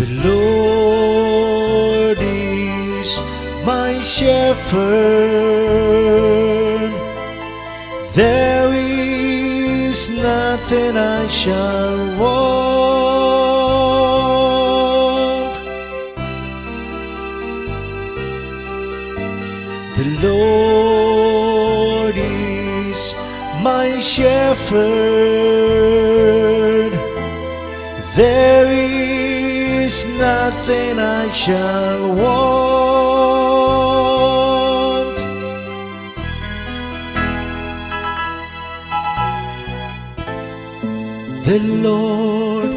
The Lord is my shepherd, there is nothing I shall want. The Lord is my shepherd, there is nothing I shall want. The Lord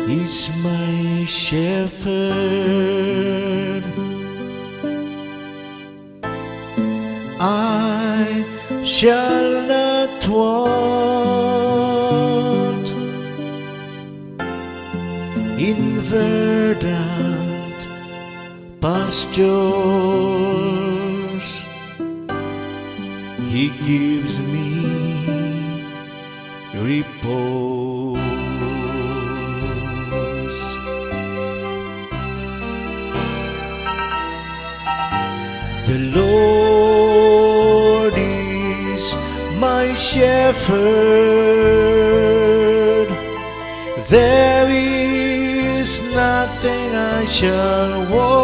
is my shepherd, I shall not want. In verdant pastures He gives me repose. The Lord is my shepherd, there is nothing I shall want.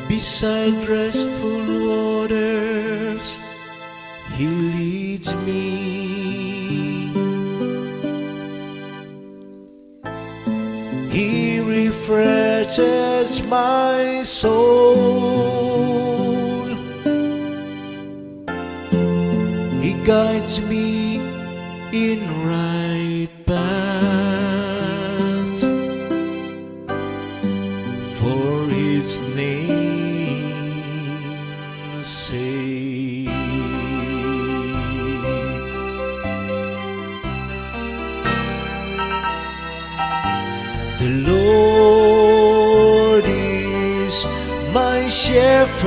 Beside restful waters He leads me, He refreshes my soul, He guides me in right path for His name's sake. The Lord is my shepherd,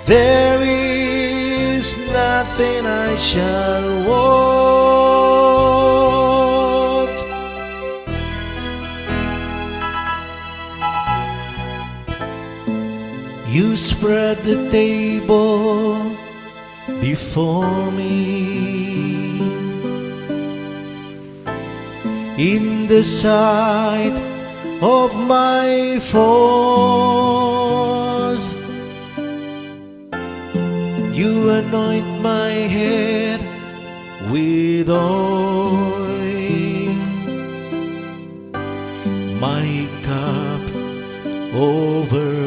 there is nothing I shall want. You spread the table before me in the sight of my foes. You anoint my head with oil, my cup overflows.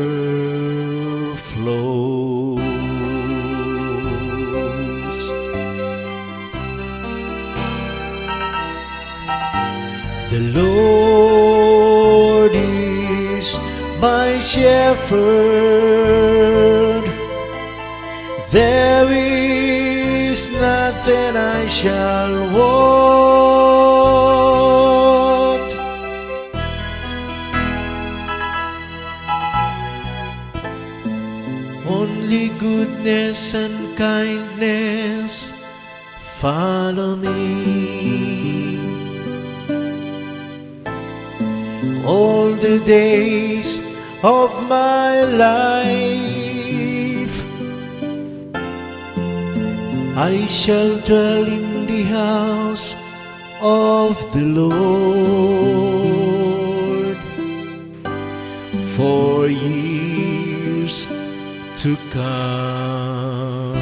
The Lord is my shepherd, there is nothing I shall want. Only goodness and kindness follow me all the days of my life. I shall dwell in the house of the Lord for years to come.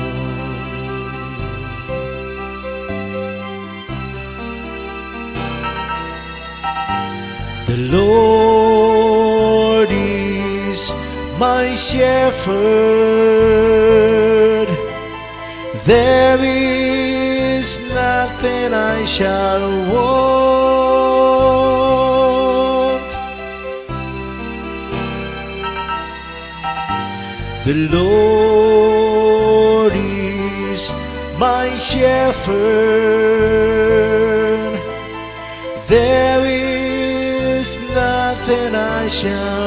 The Lord is my shepherd, there is nothing I shall want. The Lord is my shepherd, there is nothing I shall